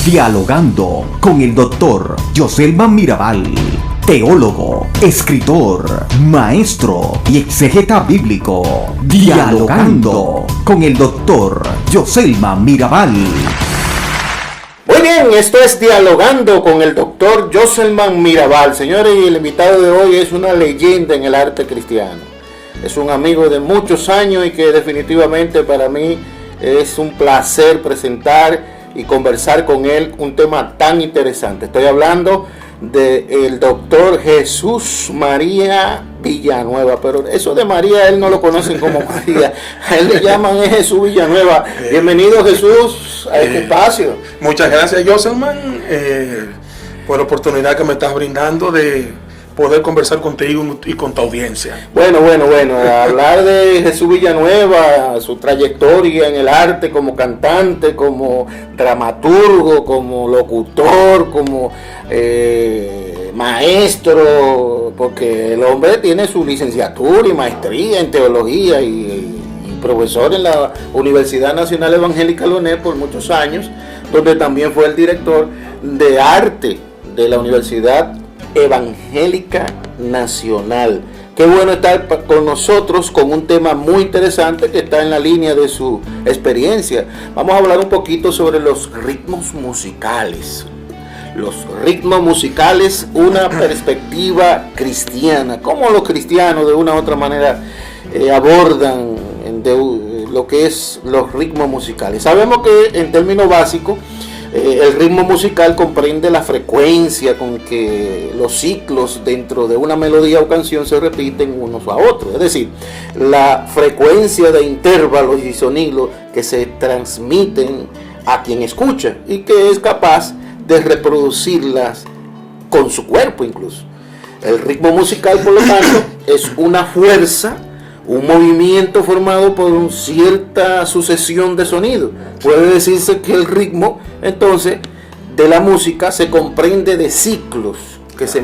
Dialogando con el doctor Joselman Mirabal, teólogo, escritor, maestro y exegeta bíblico. Dialogando con el doctor Joselman Mirabal. Muy bien, esto es Dialogando con el doctor Joselman Mirabal. Señores, y el invitado de hoy es una leyenda en el arte cristiano. Es un amigo de muchos años y que definitivamente para mí es un placer presentar y conversar con él un tema tan interesante. Estoy hablando del doctor Jesús María Villanueva, pero eso de María él no lo conocen como María, a él le llaman Jesús Villanueva. Bienvenido, Jesús, a este espacio. Muchas gracias, Joselman, por la oportunidad que me estás brindando de poder conversar contigo y con tu audiencia. Bueno, hablar de Jesús Villanueva, su trayectoria en el arte como cantante, como dramaturgo, como locutor, como maestro, porque el hombre tiene su licenciatura y maestría en teología y profesor en la Universidad Nacional Evangélica Loné por muchos años, donde también fue el director de arte de la Universidad Evangélica Nacional. Qué bueno estar con nosotros con un tema muy interesante que está en la línea de su experiencia. Vamos a hablar un poquito sobre los ritmos musicales. Los ritmos musicales, una perspectiva cristiana. ¿Cómo los cristianos de una u otra manera abordan lo que es los ritmos musicales? Sabemos que en términos básicos el ritmo musical comprende la frecuencia con que los ciclos dentro de una melodía o canción se repiten unos a otros, es decir, la frecuencia de intervalos y sonidos que se transmiten a quien escucha y que es capaz de reproducirlas con su cuerpo incluso. El ritmo musical, por lo tanto, es una fuerza, un movimiento formado por una cierta sucesión de sonidos. Puede decirse que el ritmo, entonces, de la música se comprende de ciclos que se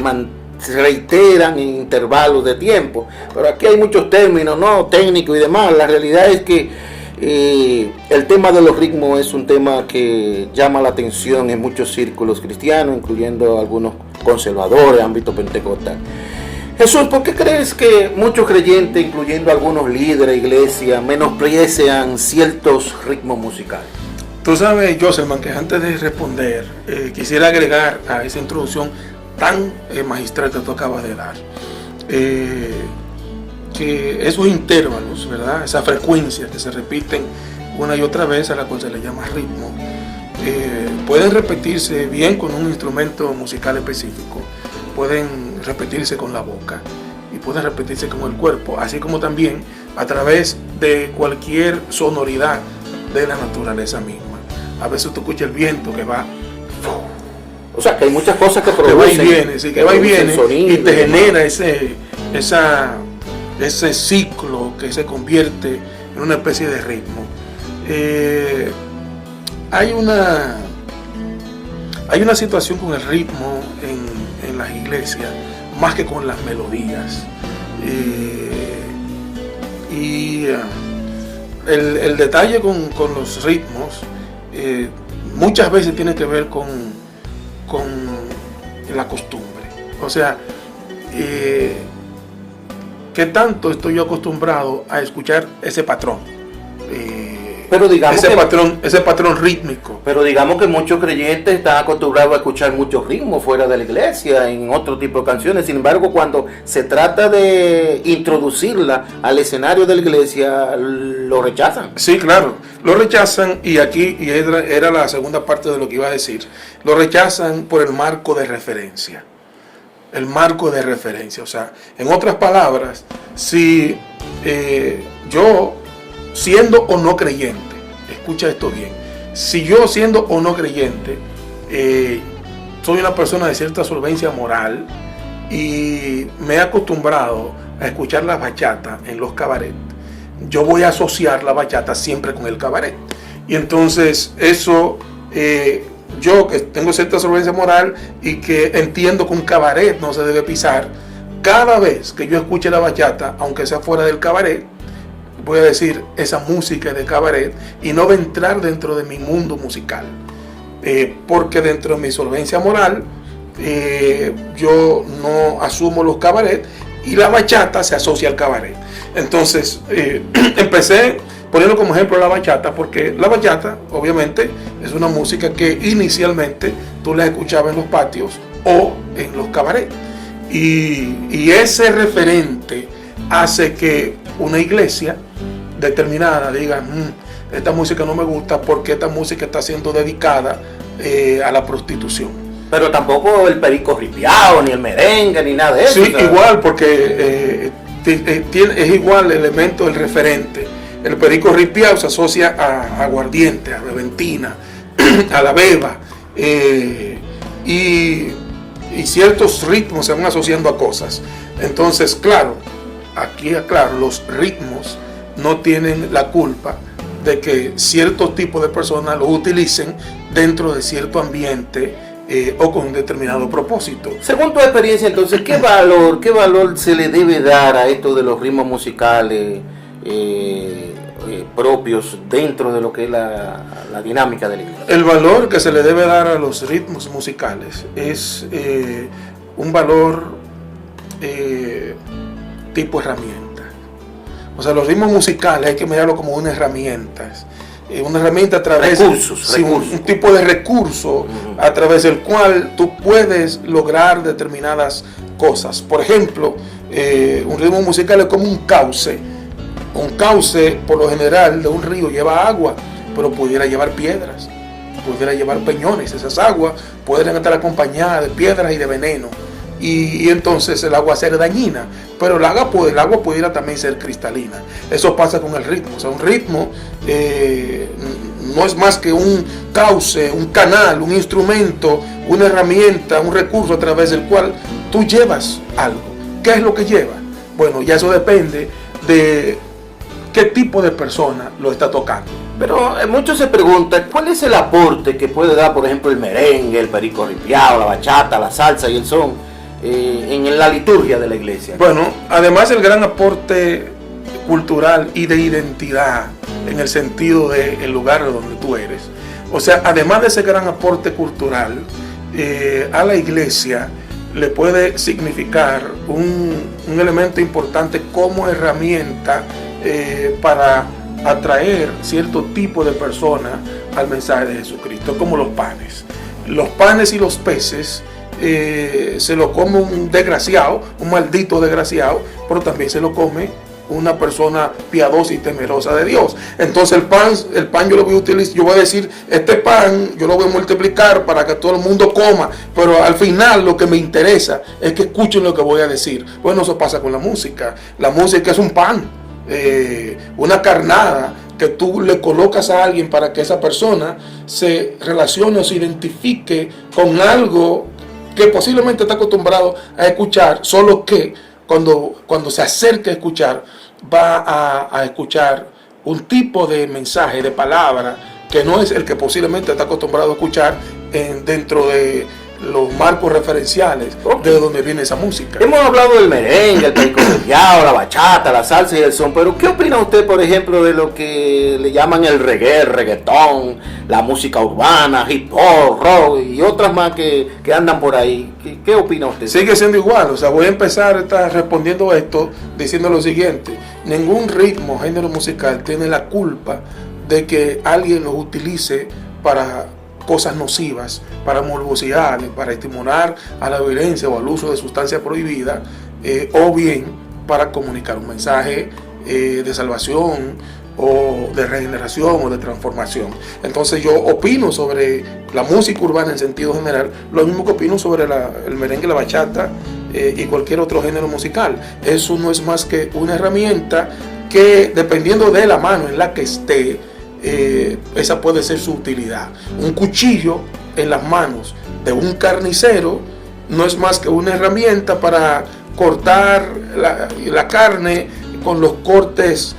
reiteran en intervalos de tiempo. Pero aquí hay muchos términos, ¿no?, técnicos y demás. La realidad es que el tema de los ritmos es un tema que llama la atención en muchos círculos cristianos, incluyendo algunos conservadores, ámbito pentecostal. Jesús, ¿por qué crees que muchos creyentes, incluyendo algunos líderes de iglesia, menosprecian ciertos ritmos musicales? Tú sabes, Joselman, que antes de responder, quisiera agregar a esa introducción tan magistral que tú acabas de dar, que esos intervalos, ¿verdad?, esas frecuencias que se repiten una y otra vez, a la cual se le llama ritmo, pueden repetirse bien con un instrumento musical específico, pueden repetirse con la boca y pueden repetirse con el cuerpo, así como también a través de cualquier sonoridad de la naturaleza misma. A veces tú escuchas el viento que va, o sea, que hay muchas cosas que producen, va y viene, sí, que va y viene y te genera ese ciclo que se convierte en una especie de ritmo. Hay una situación con el ritmo en las iglesias, más que con las melodías. El detalle con los ritmos muchas veces tiene que ver con la costumbre. O sea, ¿qué tanto estoy yo acostumbrado a escuchar ese patrón? Pero digamos ese patrón rítmico. Pero digamos que muchos creyentes están acostumbrados a escuchar muchos ritmos fuera de la iglesia, en otro tipo de canciones. Sin embargo, cuando se trata de introducirla al escenario de la iglesia, lo rechazan. Sí, claro, lo rechazan, y aquí era la segunda parte de lo que iba a decir. Lo rechazan por el marco de referencia. El marco de referencia, o sea, en otras palabras, si yo, siendo o no creyente, escucha esto bien, si yo siendo o no creyente soy una persona de cierta solvencia moral y me he acostumbrado a escuchar la bachata en los cabarets, yo voy a asociar la bachata siempre con el cabaret. Y entonces eso, yo que tengo cierta solvencia moral y que entiendo que un cabaret no se debe pisar, cada vez que yo escuche la bachata, aunque sea fuera del cabaret, voy a decir esa música de cabaret y no va a entrar dentro de mi mundo musical. porque dentro de mi solvencia moral yo no asumo los cabaret y la bachata se asocia al cabaret. Entonces empecé poniendo como ejemplo la bachata, porque la bachata obviamente es una música que inicialmente tú la escuchabas en los patios o en los cabarets, y ese referente hace que una iglesia determinada diga, esta música no me gusta porque esta música está siendo dedicada a la prostitución. Pero tampoco el perico ripiao, ni el merengue, ni nada de eso. Sí, igual, porque es igual el elemento del referente. El perico ripiao se asocia a aguardiente, a reventina, a la beba, y ciertos ritmos se van asociando a cosas. Entonces, claro, aquí aclaro, los ritmos no tienen la culpa de que ciertos tipos de personas los utilicen dentro de cierto ambiente o con un determinado propósito. Según tu experiencia, entonces, ¿qué valor se le debe dar a esto de los ritmos musicales propios dentro de lo que es la dinámica de la iglesia? El valor que se le debe dar a los ritmos musicales es un valor tipo herramienta. O sea, los ritmos musicales hay que mirarlo como una herramienta a través recursos. Un tipo de recurso a través del cual tú puedes lograr determinadas cosas. Por ejemplo, un ritmo musical es como un cauce. Un cauce, por lo general, de un río lleva agua, pero pudiera llevar piedras, pudiera llevar peñones. Esas aguas pueden estar acompañadas de piedras y de veneno, y entonces el agua ser dañina, pero el agua pudiera también ser cristalina. Eso pasa con el ritmo. O sea, un ritmo no es más que un cauce, un canal, un instrumento, una herramienta, un recurso a través del cual tú llevas algo. ¿Qué es lo que lleva? Bueno, ya eso depende de qué tipo de persona lo está tocando. Pero muchos se preguntan, ¿cuál es el aporte que puede dar, por ejemplo, el merengue, el perico ripiao, la bachata, la salsa y el son en la liturgia de la iglesia? Bueno, además el gran aporte cultural y de identidad en el sentido del lugar donde tú eres. O sea, además de ese gran aporte cultural, a la iglesia le puede significar un elemento importante como herramienta para atraer cierto tipo de personas al mensaje de Jesucristo, como los panes. Los panes y los peces se lo come un desgraciado, un maldito desgraciado, pero también se lo come una persona piadosa y temerosa de Dios. Entonces el pan yo lo voy a utilizar, yo voy a decir, este pan yo lo voy a multiplicar para que todo el mundo coma, pero al final lo que me interesa es que escuchen lo que voy a decir. Bueno, eso pasa con la música. La música es un pan, una carnada que tú le colocas a alguien para que esa persona se relacione o se identifique con algo que posiblemente está acostumbrado a escuchar, solo que cuando se acerque a escuchar, va a escuchar un tipo de mensaje, de palabra, que no es el que posiblemente está acostumbrado a escuchar dentro de los marcos referenciales de donde viene esa música. Hemos hablado del merengue, el perico ripiao, la bachata, la salsa y el son, pero ¿qué opina usted, por ejemplo, de lo que le llaman el reggae, el reggaetón, la música urbana, hip hop, rock y otras más que andan por ahí? ¿Qué opina usted? Sigue siendo igual. O sea, voy a empezar respondiendo esto diciendo lo siguiente: ningún ritmo, género musical tiene la culpa de que alguien los utilice para cosas nocivas, para morbosidades, para estimular a la violencia o al uso de sustancias prohibidas, o bien para comunicar un mensaje de salvación o de regeneración o de transformación. Entonces yo opino sobre la música urbana en sentido general lo mismo que opino sobre el merengue, la bachata y cualquier otro género musical. Eso no es más que una herramienta que, dependiendo de la mano en la que esté, esa puede ser su utilidad. Un cuchillo en las manos de un carnicero no es más que una herramienta para cortar la carne con los cortes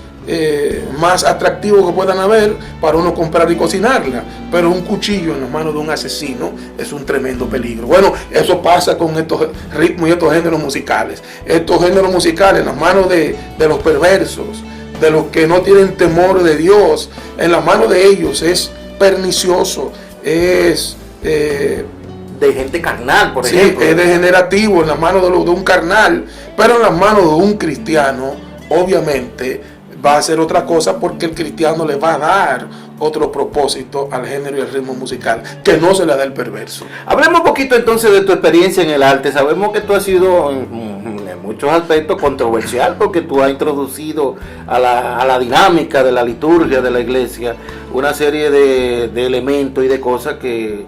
más atractivos que puedan haber para uno comprar y cocinarla. Pero un cuchillo en las manos de un asesino es un tremendo peligro. Bueno, eso pasa con estos ritmos y estos géneros musicales. Estos géneros musicales en las manos de los perversos, de los que no tienen temor de Dios, en las manos de ellos es pernicioso. es de gente carnal, por sí, ejemplo. es degenerativo en las manos de un carnal, pero en las manos de un cristiano, obviamente, va a ser otra cosa, porque el cristiano le va a dar otro propósito al género y al ritmo musical, que no se le da el perverso. Hablemos un poquito entonces de tu experiencia en el arte. Sabemos que tú has sido en muchos aspectos controversial, porque tú has introducido a la dinámica de la liturgia de la iglesia una serie de elementos y de cosas que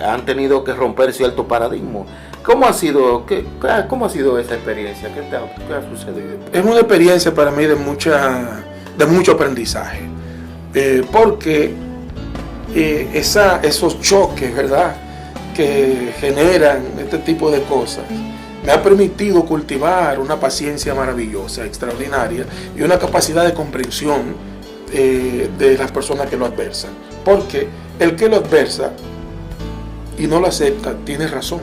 han tenido que romper cierto paradigma. ¿Cómo ha sido esa experiencia? ¿Qué ha sucedido? Es una experiencia para mí de mucho aprendizaje, porque esos choques, ¿verdad?, que generan este tipo de cosas, me ha permitido cultivar una paciencia maravillosa, extraordinaria, y una capacidad de comprensión de las personas que lo adversan. Porque el que lo adversa y no lo acepta tiene razón,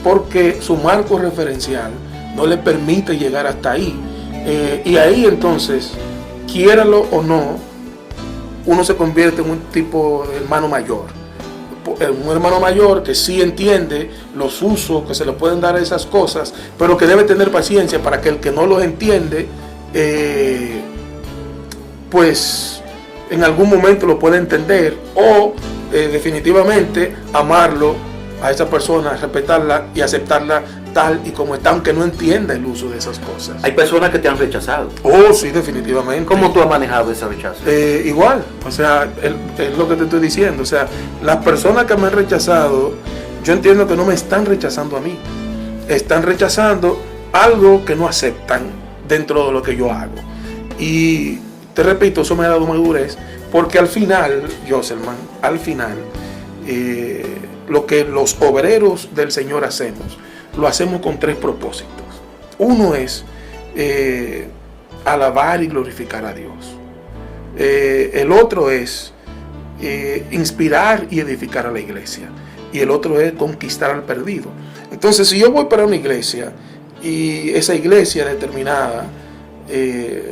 porque su marco referencial no le permite llegar hasta ahí. Y ahí entonces, quiéralo o no, uno se convierte en un tipo de hermano mayor. Un hermano mayor que sí entiende los usos que se le pueden dar a esas cosas, pero que debe tener paciencia para que el que no los entiende, pues en algún momento lo pueda entender, o definitivamente amarlo a esa persona, respetarla y aceptarla tal y como está, aunque no entienda el uso de esas cosas. Hay personas que te han rechazado. Oh, sí, definitivamente. ¿Cómo tú has manejado ese rechazo? Igual, o sea, es lo que te estoy diciendo. O sea, las personas que me han rechazado, yo entiendo que no me están rechazando a mí. Están rechazando algo que no aceptan dentro de lo que yo hago. Y te repito, eso me ha dado madurez, porque al final, Joselman, lo que los obreros del Señor hacemos, lo hacemos con 3 propósitos. Uno es alabar y glorificar a Dios. El otro es inspirar y edificar a la iglesia. Y el otro es conquistar al perdido. Entonces, si yo voy para una iglesia y esa iglesia determinada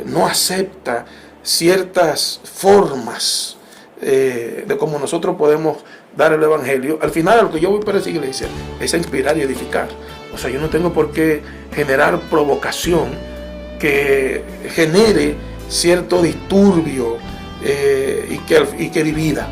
no acepta ciertas formas de cómo nosotros podemos dar el evangelio, al final lo que yo voy para esa iglesia es a inspirar y edificar. O sea, yo no tengo por qué generar provocación que genere cierto disturbio y que divida.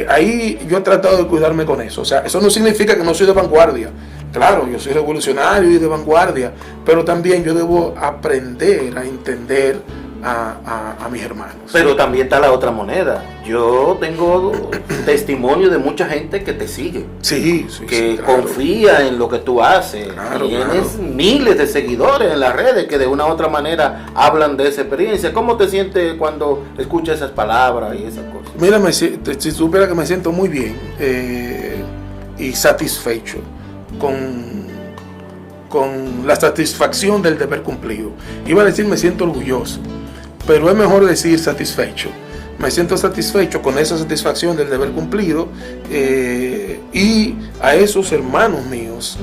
Ahí yo he tratado de cuidarme con eso. O sea, eso no significa que no soy de vanguardia. Claro, yo soy revolucionario y de vanguardia, pero también yo debo aprender a entender a mis hermanos. Pero también está la otra moneda. Yo tengo testimonio de mucha gente que te sigue, Sí, que claro. confía en lo que tú haces. Claro, Tienes miles de seguidores en las redes que de una u otra manera hablan de esa experiencia. ¿Cómo te sientes cuando escuchas esas palabras y esas cosas? Mira, si supiera que me siento muy bien y satisfecho con la satisfacción del deber cumplido. Iba a decir me siento orgulloso, pero es mejor decir satisfecho. Me siento satisfecho con esa satisfacción del deber cumplido, y a esos hermanos míos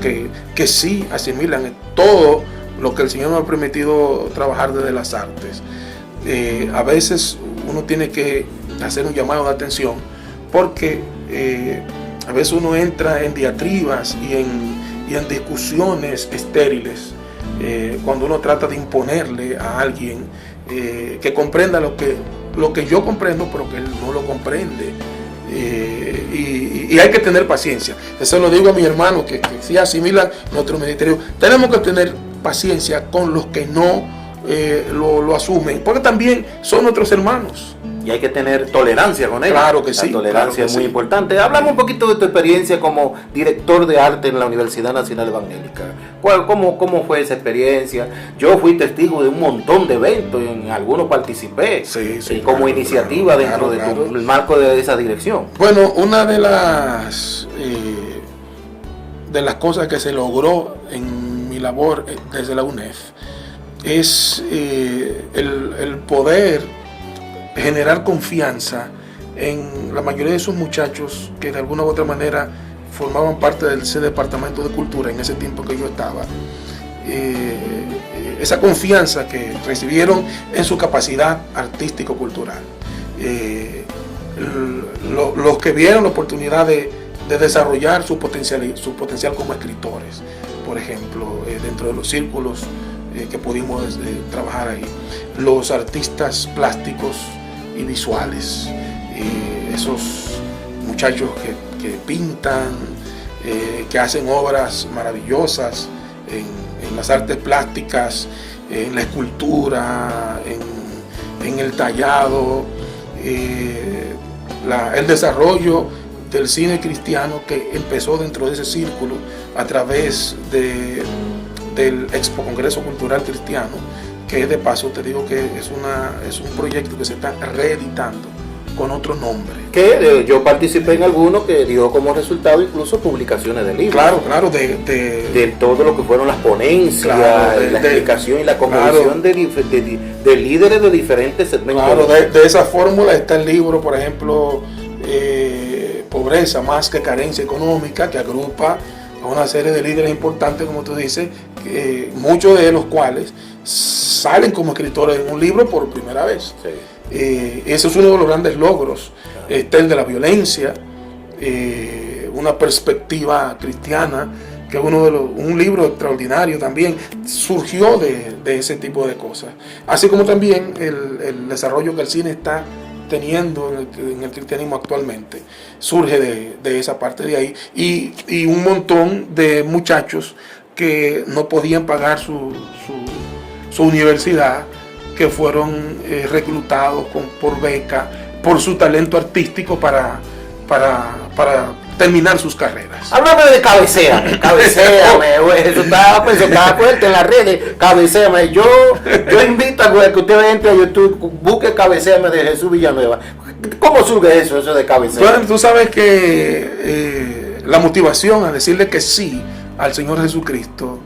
que sí asimilan todo lo que el Señor me ha permitido trabajar desde las artes. A veces uno tiene que hacer un llamado de atención, porque a veces uno entra en diatribas y en discusiones estériles cuando uno trata de imponerle a alguien que comprenda lo que yo comprendo, pero que él no lo comprende. Y hay que tener paciencia. Eso lo digo a mis hermanos que sí asimilan nuestro ministerio. Tenemos que tener paciencia con los que no lo asumen, porque también son nuestros hermanos. Y hay que tener tolerancia con ellos. Claro que sí. La tolerancia claro que es muy sí. importante. Hablamos un poquito de tu experiencia como director de arte en la Universidad Nacional Evangélica. ¿Cómo fue esa experiencia? Yo fui testigo de un montón de eventos, en algunos participé, como claro, iniciativa claro, dentro del marco de esa dirección. Bueno, una de las cosas que se logró en mi labor desde la UNEF es el poder generar confianza en la mayoría de esos muchachos que de alguna u otra manera formaban parte de ese departamento de cultura en ese tiempo que yo estaba. Esa confianza que recibieron en su capacidad artístico-cultural los que vieron la oportunidad de desarrollar su potencial como escritores, por ejemplo, dentro de los círculos que pudimos trabajar ahí, los artistas plásticos y visuales, esos muchachos que pintan, que hacen obras maravillosas en las artes plásticas, en la escultura, en el tallado, el desarrollo del cine cristiano que empezó dentro de ese círculo a través del Expo Congreso Cultural Cristiano, que de paso te digo que es un proyecto que se está reeditando con otro nombre. Que yo participé en alguno que dio como resultado incluso publicaciones de libros. Claro, de todo lo que fueron las ponencias, la explicación y la convención de líderes de diferentes segmentos. Claro, de esa fórmula está el libro, por ejemplo, Pobreza más que carencia económica, que agrupa a una serie de líderes importantes, como tú dices, muchos de los cuales salen como escritores en un libro por primera vez. Sí. Ese es uno de los grandes logros. Está el de la violencia, una perspectiva cristiana, que es un libro extraordinario también, surgió de ese tipo de cosas. Así como también el desarrollo que el cine está teniendo en el cristianismo actualmente, surge de esa parte de ahí, y un montón de muchachos que no podían pagar su universidad, que fueron reclutados por beca, por su talento artístico para terminar sus carreras. Háblame de cabecéame, eso está fuerte en las redes, cabecéame. Yo invito a que usted entre a YouTube, busque cabecéame de Jesús Villanueva. ¿Cómo surge eso de cabecéame? Tú sabes que la motivación a decirle que sí al Señor Jesucristo,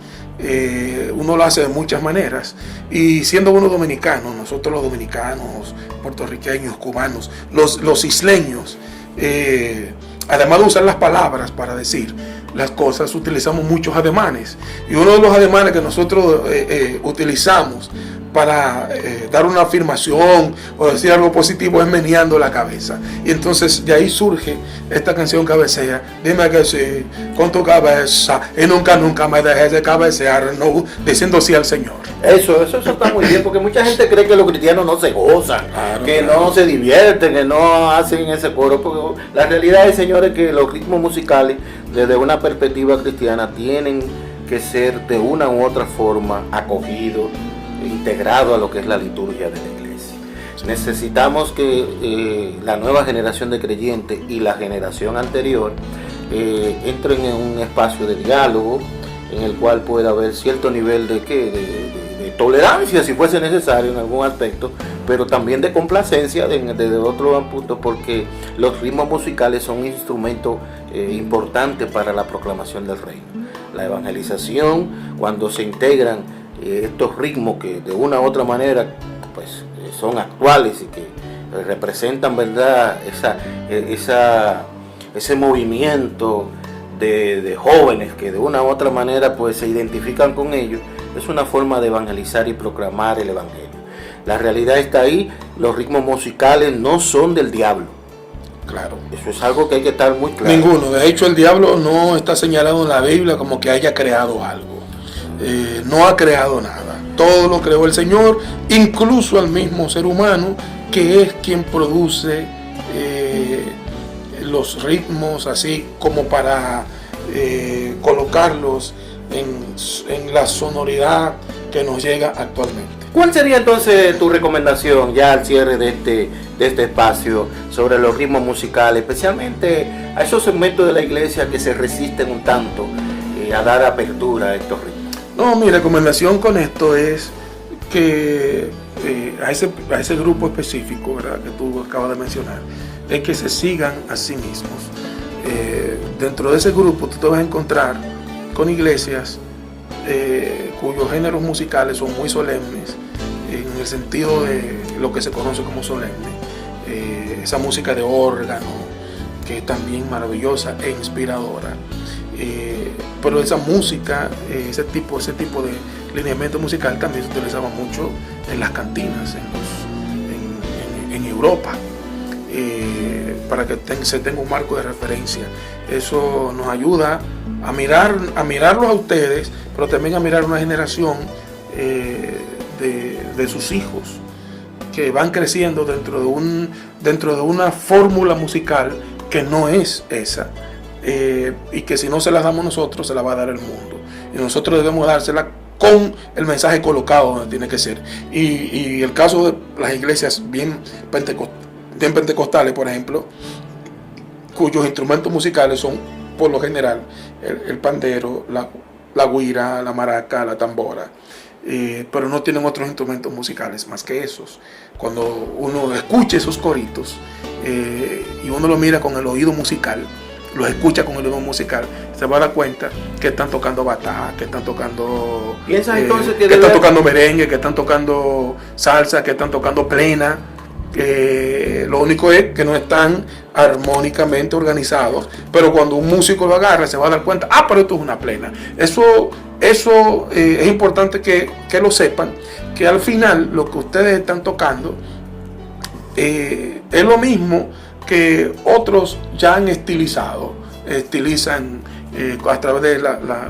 uno lo hace de muchas maneras, y siendo uno dominicano, nosotros los dominicanos, puertorriqueños, cubanos, los isleños, además de usar las palabras para decir las cosas, utilizamos muchos ademanes, y uno de los ademanes que nosotros utilizamos para dar una afirmación o decir algo positivo es meneando la cabeza. Y entonces de ahí surge esta canción cabecea, dime que sí, con tu cabeza, y nunca me dejes de cabecear, no, diciendo sí al Señor. Eso está muy bien, porque mucha gente cree que los cristianos no se gozan, no se divierten, que no hacen ese coro, porque la realidad es, señores, que los ritmos musicales, desde una perspectiva cristiana, tienen que ser de una u otra forma acogidos, integrado a lo que es la liturgia de la iglesia. Necesitamos que la nueva generación de creyentes y la generación anterior entren en un espacio de diálogo en el cual pueda haber cierto nivel de tolerancia, si fuese necesario en algún aspecto, pero también de complacencia desde otro punto, porque los ritmos musicales son un instrumento importante para la proclamación del reino. La evangelización, cuando se integran estos ritmos que de una u otra manera pues son actuales y que representan, verdad, ese movimiento de jóvenes que de una u otra manera pues se identifican con ellos, es una forma de evangelizar y proclamar el evangelio. La realidad está ahí, los ritmos musicales no son del diablo. Claro. Eso es algo que hay que estar muy claro. Ninguno. De hecho, el diablo no está señalado en la Biblia como que haya creado algo. No ha creado nada. Todo lo creó el Señor, incluso al mismo ser humano, que es quien produce los ritmos, así como para colocarlos en la sonoridad que nos llega actualmente. ¿Cuál sería entonces tu recomendación ya al cierre de este espacio sobre los ritmos musicales, especialmente a esos segmentos de la iglesia que se resisten un tanto a dar apertura a estos ritmos? No, mi recomendación con esto es que a ese grupo específico, ¿verdad?, que tú acabas de mencionar, es que se sigan a sí mismos. Dentro de ese grupo tú te vas a encontrar con iglesias cuyos géneros musicales son muy solemnes, en el sentido de lo que se conoce como solemne. Esa música de órgano, que es también maravillosa e inspiradora. Pero esa música, ese tipo de lineamiento musical también se utilizaba mucho en las cantinas en Europa. para que se tenga un marco de referencia. Eso nos ayuda a mirarlos a ustedes, pero también a mirar una generación de sus hijos que van creciendo dentro de una fórmula musical que no es esa, y que si no se las damos nosotros, se la va a dar el mundo, y nosotros debemos dársela con el mensaje colocado donde tiene que ser. Y el caso de las iglesias bien pentecostales, por ejemplo, cuyos instrumentos musicales son por lo general el pandero, la güira, la maraca, la tambora, pero no tienen otros instrumentos musicales más que esos. Cuando uno escucha esos coritos y uno lo mira con el oído musical, los escucha con el oído musical, se va a dar cuenta que están tocando batá, que están tocando están tocando merengue, que están tocando salsa, que están tocando plena. Lo único es que no están armónicamente organizados, pero cuando un músico lo agarra se va a dar cuenta, pero esto es una plena. Eso es importante que lo sepan, que al final lo que ustedes están tocando es lo mismo que otros ya han estilizan a través de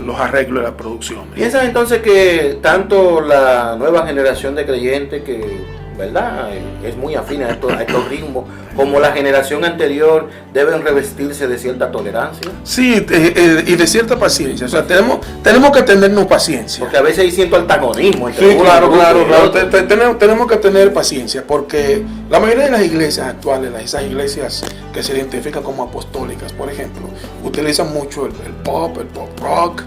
los arreglos de la producción. ¿Piensas entonces que tanto la nueva generación de creyentes que, verdad, es muy afín a estos ritmos, como la generación anterior, deben revestirse de cierta tolerancia? Sí, y de cierta paciencia. O sea, tenemos que tenernos paciencia. Porque a veces hay cierto antagonismo. Sí, claro. Tenemos que tener paciencia, porque la mayoría de las iglesias actuales, esas iglesias que se identifican como apostólicas, por ejemplo, utilizan mucho el pop rock,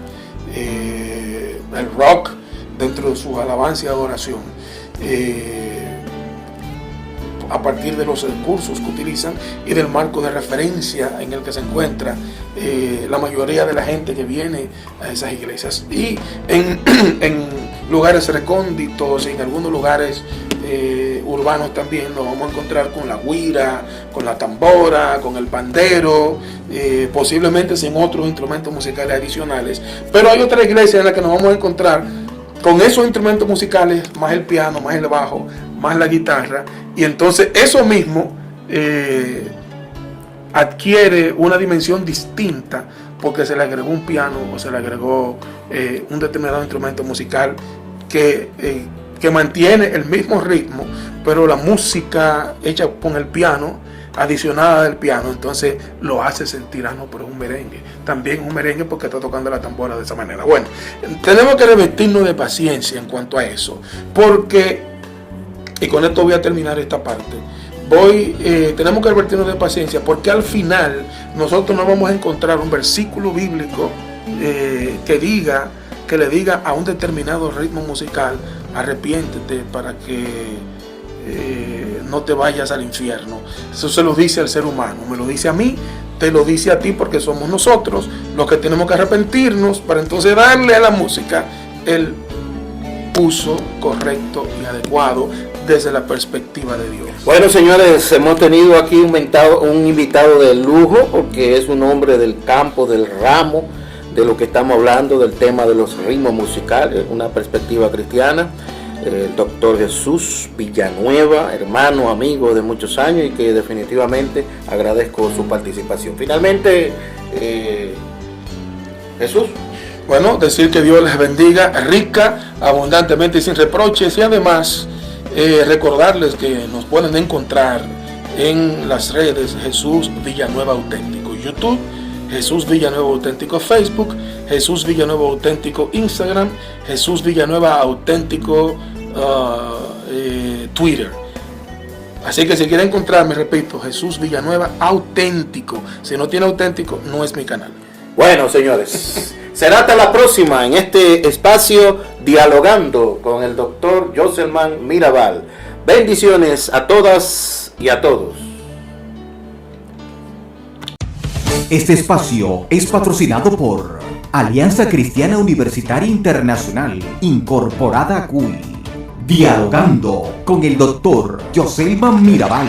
el rock dentro de sus alabanzas y adoración. A partir de los recursos que utilizan y del marco de referencia en el que se encuentra la mayoría de la gente que viene a esas iglesias. Y en lugares recónditos, en algunos lugares urbanos también nos vamos a encontrar con la güira, con la tambora, con el pandero, posiblemente sin otros instrumentos musicales adicionales. Pero hay otra iglesia en la que nos vamos a encontrar con esos instrumentos musicales, más el piano, más el bajo, más la guitarra, y entonces eso mismo adquiere una dimensión distinta porque se le agregó un piano o se le agregó un determinado instrumento musical que mantiene el mismo ritmo, pero la música hecha con el piano, adicionada del piano, entonces lo hace sentir, pero es un merengue. También es un merengue porque está tocando la tambora de esa manera. Bueno, tenemos que revestirnos de paciencia en cuanto a eso, porque, y con esto voy a terminar esta parte, tenemos que revestirnos de paciencia, porque al final nosotros no vamos a encontrar un versículo bíblico que le diga a un determinado ritmo musical: arrepiéntete para que no te vayas al infierno. Eso se lo dice al ser humano, me lo dice a mí, te lo dice a ti, porque somos nosotros los que tenemos que arrepentirnos para entonces darle a la música el uso correcto y adecuado desde la perspectiva de Dios. Bueno, señores, hemos tenido aquí un invitado de lujo, porque es un hombre del campo, del ramo de lo que estamos hablando, del tema de los ritmos musicales, una perspectiva cristiana. El doctor Jesús Villanueva, hermano, amigo de muchos años, y que definitivamente agradezco su participación. Finalmente, Jesús. Bueno, decir que Dios les bendiga rica, abundantemente y sin reproches, y además recordarles que nos pueden encontrar en las redes Jesús Villanueva Auténtico, YouTube, Jesús Villanueva Auténtico Facebook, Jesús Villanueva Auténtico Instagram, Jesús Villanueva Auténtico Twitter. Así que si quieren encontrarme, repito, Jesús Villanueva Auténtico. Si no tiene auténtico, no es mi canal. Bueno, señores, será hasta la próxima en este espacio dialogando con el doctor Joselman Mirabal. Bendiciones a todas y a todos. Este espacio es patrocinado por Alianza Cristiana Universitaria Internacional, incorporada a CUI. Dialogando con el doctor Joselman Mirabal.